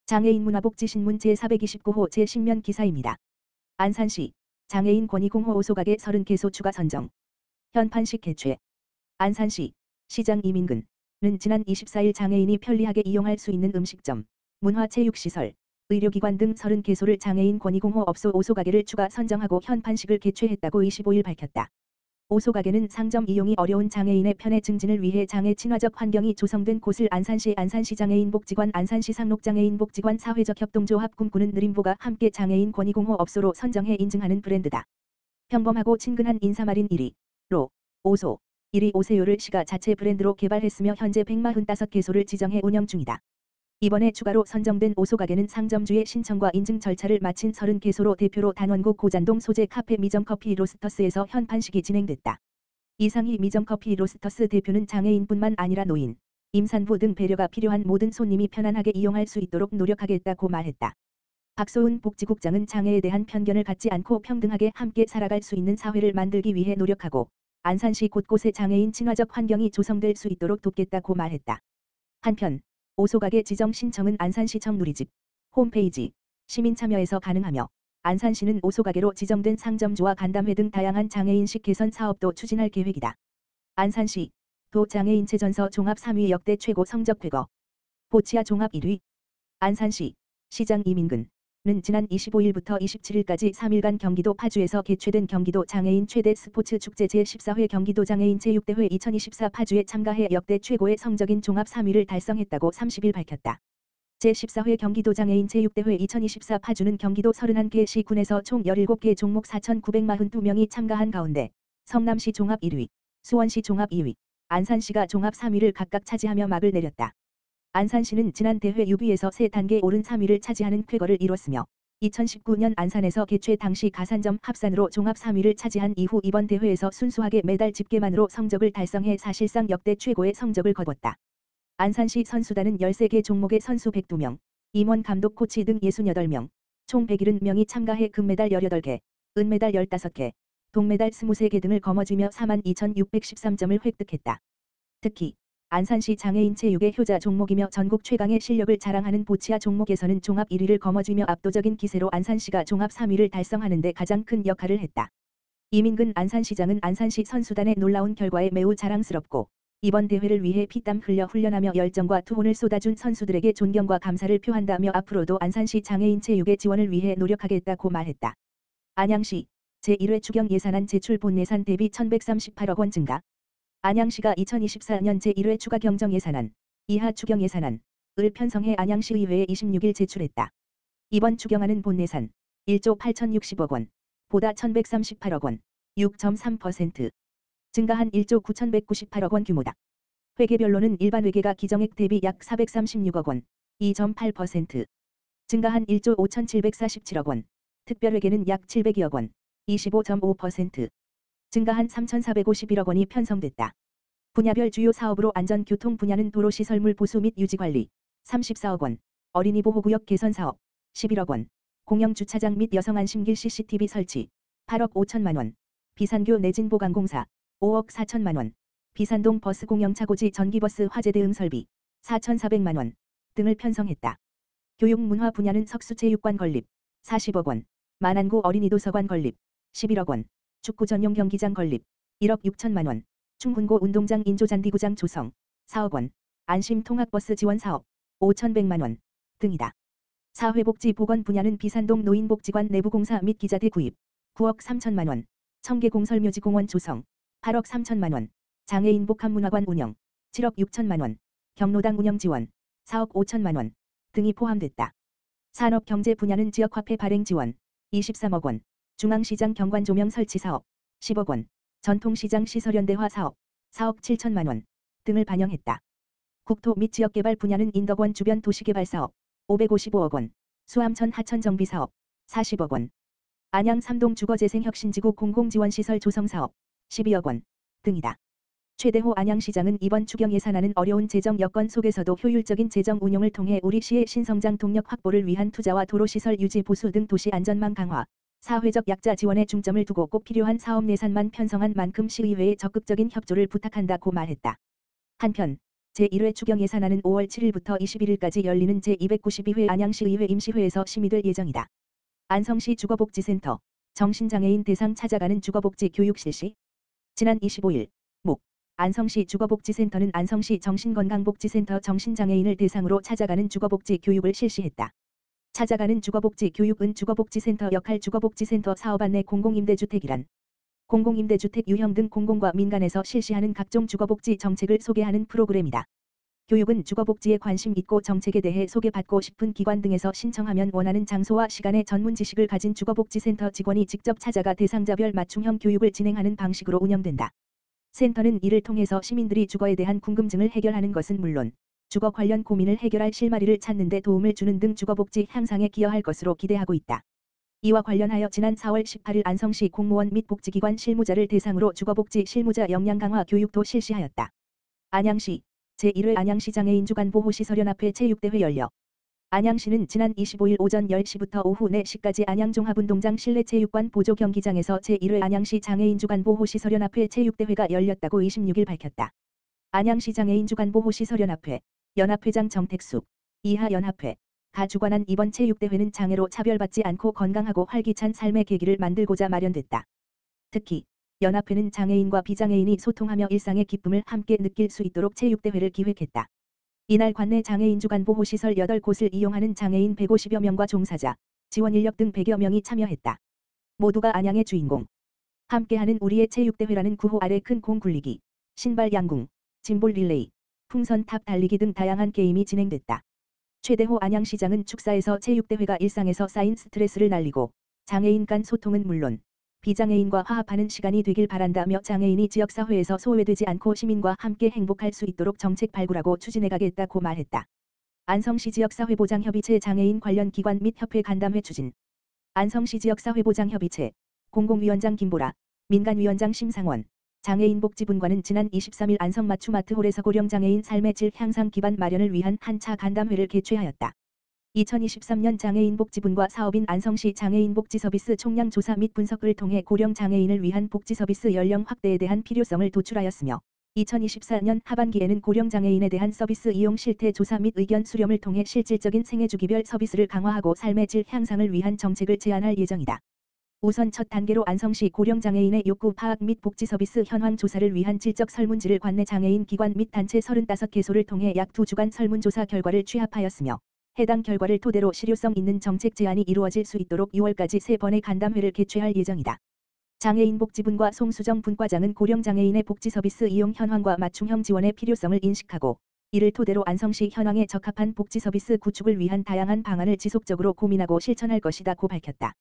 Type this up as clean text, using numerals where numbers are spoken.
장애인 문화복지신문 제429호 제10면 기사입니다. 안산시 장애인 권익공호 오소가게 30개소 추가 선정. 현판식 개최. 안산시 시장 이민근은 지난 24일 장애인이 편리하게 이용할 수 있는 음식점, 문화체육시설, 의료기관 등 30개소를 장애인 권익공호 업소 오소가게를 추가 선정하고 현판식을 개최했다고 25일 밝혔다. 오소가게는 상점 이용이 어려운 장애인의 편의 증진을 위해 장애 친화적 환경이 조성된 곳을 안산시 장애인복지관 안산시 상록장애인복지관 사회적 협동조합 꿈꾸는 느림보가 함께 장애인 권익공호 업소로 선정해 인증하는 브랜드다. 평범하고 친근한 인사말인 1위로 오소, 1위 오세요를 시가 자체 브랜드로 개발했으며 현재 145개소를 지정해 운영 중이다. 이번에 추가로 선정된 오소가게는 상점주의 신청과 인증 절차를 마친 30개소로 대표로 단원구 고잔동 소재 카페 미정커피 로스터스에서 현판식이 진행됐다. 이상희 미정커피 로스터스 대표는 장애인뿐만 아니라 노인, 임산부 등 배려가 필요한 모든 손님이 편안하게 이용할 수 있도록 노력하겠다고 말했다. 박소은 복지국장은 장애에 대한 편견을 갖지 않고 평등하게 함께 살아갈 수 있는 사회를 만들기 위해 노력하고 안산시 곳곳에 장애인 친화적 환경이 조성될 수 있도록 돕겠다고 말했다. 한편 오소가게 지정 신청은 안산시청 누리집 홈페이지 시민참여에서 가능하며 안산시는 오소가게로 지정된 상점주와 간담회 등 다양한 장애인식 개선 사업도 추진할 계획이다. 안산시 도 장애인체 전서 종합 3위 역대 최고 성적 쾌거. 보치아 종합 1위. 안산시 시장 이민근은 지난 25일부터 27일까지 3일간 경기도 파주에서 개최된 경기도 장애인 최대 스포츠 축제 제14회 경기도 장애인 체육대회 2024 파주에 참가해 역대 최고의 성적인 종합 3위를 달성했다고 30일 밝혔다. 제14회 경기도 장애인 체육대회 2024 파주는 경기도 31개 시군에서 총 17개 종목 4,942명이 참가한 가운데 성남시 종합 1위, 수원시 종합 2위, 안산시가 종합 3위를 각각 차지하며 막을 내렸다. 안산시는 지난 대회 유비에서 3단계 오른 3위를 차지하는 쾌거를 이뤘으며 2019년 안산에서 개최 당시 가산점 합산으로 종합 3위를 차지한 이후 이번 대회에서 순수하게 메달 집계만으로 성적을 달성해 사실상 역대 최고의 성적을 거뒀다. 안산시 선수단은 13개 종목의 선수 102명, 임원 감독 코치 등 68명, 총 170명이 참가해 금메달 18개, 은메달 15개, 동메달 23개 등을 거머쥐며 42,613점을 획득했다. 특히 안산시 장애인 체육의 효자 종목이며 전국 최강의 실력을 자랑하는 보치아 종목에서는 종합 1위를 거머쥐며 압도적인 기세로 안산시가 종합 3위를 달성하는 데 가장 큰 역할을 했다. 이민근 안산시장은 안산시 선수단의 놀라운 결과에 매우 자랑스럽고 이번 대회를 위해 피땀 흘려 훈련하며 열정과 투혼을 쏟아준 선수들에게 존경과 감사를 표한다며 앞으로도 안산시 장애인 체육의 지원을 위해 노력하겠다고 말했다. 안양시 제1회 추경 예산안 제출 본예산 대비 1,138억 원 증가. 안양시가 2024년 제1회 추가 경정 예산안, 이하 추경 예산안을 편성해 안양시의회에 26일 제출했다. 이번 추경안은 본예산 1조 8,060억 원, 보다 1,138억 원, 6.3% 증가한 1조 9,198억 원 규모다. 회계별로는 일반 회계가 기정액 대비 약 436억 원, 2.8% 증가한 1조 5,747억 원, 특별회계는 약 702억 원, 25.5% 증가한 3,451억 원이 편성됐다. 분야별 주요 사업으로 안전교통 분야는 도로시설물 보수 및 유지관리 34억 원, 어린이보호구역 개선 사업 11억 원, 공영주차장 및 여성안심길 CCTV 설치 8억 5천만 원, 비산교 내진보강공사 5억 4천만 원, 비산동 버스 공영차고지 전기버스 화재 대응 설비 4,400만 원 등을 편성했다. 교육문화 분야는 석수체육관 건립 40억 원, 만안구 어린이도서관 건립 11억 원, 축구 전용 경기장 건립 1억 6천만 원, 충분고 운동장 인조잔디구장 조성 4억 원, 안심 통학버스 지원 사업 5,100만 원 등이다. 사회복지 보건 분야는 비산동 노인복지관 내부공사 및 기자재 구입 9억 3천만 원, 청계공설묘지공원 조성 8억 3천만 원, 장애인 복합문화관 운영 7억 6천만 원, 경로당 운영 지원 4억 5천만 원 등이 포함됐다. 산업경제 분야는 지역화폐 발행 지원 23억 원, 중앙시장 경관조명 설치 사업 10억 원, 전통시장 시설현대화 사업 4억 7천만 원 등을 반영했다. 국토 및 지역개발 분야는 인덕원 주변 도시개발 사업 555억 원, 수암천 하천 정비 사업 40억 원, 안양 삼동 주거재생혁신지구 공공지원시설 조성 사업 12억 원 등이다. 최대호 안양시장은 이번 추경 예산안은 어려운 재정 여건 속에서도 효율적인 재정 운용을 통해 우리 시의 신성장 동력 확보를 위한 투자와 도로시설 유지 보수 등 도시 안전망 강화, 사회적 약자 지원에 중점을 두고 꼭 필요한 사업 예산만 편성한 만큼 시의회에 적극적인 협조를 부탁한다고 말했다. 한편 제1회 추경 예산안은 5월 7일부터 21일까지 열리는 제292회 안양시의회 임시회에서 심의될 예정이다. 안성시 주거복지센터 정신장애인 대상 찾아가는 주거복지 교육 실시. 지난 25일 목 안성시 주거복지센터는 안성시 정신건강복지센터 정신장애인을 대상으로 찾아가는 주거복지 교육을 실시했다. 찾아가는 주거복지 교육은 주거복지센터 역할 주거복지센터 사업 안내 공공임대주택이란 공공임대주택 유형 등 공공과 민간에서 실시하는 각종 주거복지 정책을 소개하는 프로그램이다. 교육은 주거복지에 관심 있고 정책에 대해 소개받고 싶은 기관 등에서 신청하면 원하는 장소와 시간에 전문 지식을 가진 주거복지센터 직원이 직접 찾아가 대상자별 맞춤형 교육을 진행하는 방식으로 운영된다. 센터는 이를 통해서 시민들이 주거에 대한 궁금증을 해결하는 것은 물론 주거 관련 고민을 해결할 실마리를 찾는 데 도움을 주는 등 주거복지 향상에 기여할 것으로 기대하고 있다. 이와 관련하여 지난 4월 18일 안성시 공무원 및 복지기관 실무자를 대상으로 주거복지 실무자 역량 강화 교육도 실시하였다. 안양시 제1회 안양시 장애인 주간보호시설연합회 체육대회 열려. 안양시는 지난 25일 오전 10시부터 오후 4시까지 안양종합운동장 실내체육관 보조경기장에서 제1회 안양시 장애인 주간보호시설연합회 체육대회가 열렸다고 26일 밝혔다. 안양시 장애인 주간보호시설연합회 연합회장 정택숙 이하 연합회 가 주관한 이번 체육대회는 장애로 차별받지 않고 건강하고 활기찬 삶의 계기를 만들고자 마련됐다. 특히 연합회는 장애인과 비장애인이 소통하며 일상의 기쁨을 함께 느낄 수 있도록 체육대회를 기획했다. 이날 관내 장애인 주간보호시설 8곳을 이용하는 장애인 150여 명과 종사자, 지원 인력 등 100여 명이 참여했다. 모두가 안양의 주인공. 함께하는 우리의 체육대회라는 구호 아래 큰 공 굴리기, 신발 양궁, 짐볼 릴레이, 풍선 탑 달리기 등 다양한 게임이 진행됐다. 최대호 안양시장은 축사에서 체육대회가 일상에서 쌓인 스트레스를 날리고 장애인 간 소통은 물론 비장애인과 화합하는 시간이 되길 바란다며 장애인이 지역사회에서 소외되지 않고 시민과 함께 행복할 수 있도록 정책 발굴하고 추진해가겠다고 말했다. 안성시 지역사회보장협의체 장애인 관련 기관 및 협회 간담회 추진. 안성시 지역사회보장협의체 공공위원장 김보라, 민간위원장 심상원, 장애인복지분과는 지난 23일 안성 맞춤아트홀에서 고령장애인 삶의 질 향상 기반 마련을 위한 한차 간담회를 개최하였다. 2023년 장애인복지분과 사업인 안성시 장애인복지서비스 총량 조사 및 분석을 통해 고령장애인을 위한 복지서비스 연령 확대에 대한 필요성을 도출하였으며 2024년 하반기에는 고령장애인에 대한 서비스 이용 실태 조사 및 의견 수렴을 통해 실질적인 생애주기별 서비스를 강화하고 삶의 질 향상을 위한 정책을 제안할 예정이다. 우선 첫 단계로 안성시 고령장애인의 욕구 파악 및 복지서비스 현황 조사를 위한 질적 설문지를 관내 장애인 기관 및 단체 35개소를 통해 약 2주간 설문조사 결과를 취합하였으며 해당 결과를 토대로 실효성 있는 정책 제안이 이루어질 수 있도록 6월까지 3번의 간담회를 개최할 예정이다. 장애인복지분과 송수정 분과장은 고령장애인의 복지서비스 이용 현황과 맞춤형 지원의 필요성을 인식하고 이를 토대로 안성시 현황에 적합한 복지서비스 구축을 위한 다양한 방안을 지속적으로 고민하고 실천할 것이다고 밝혔다.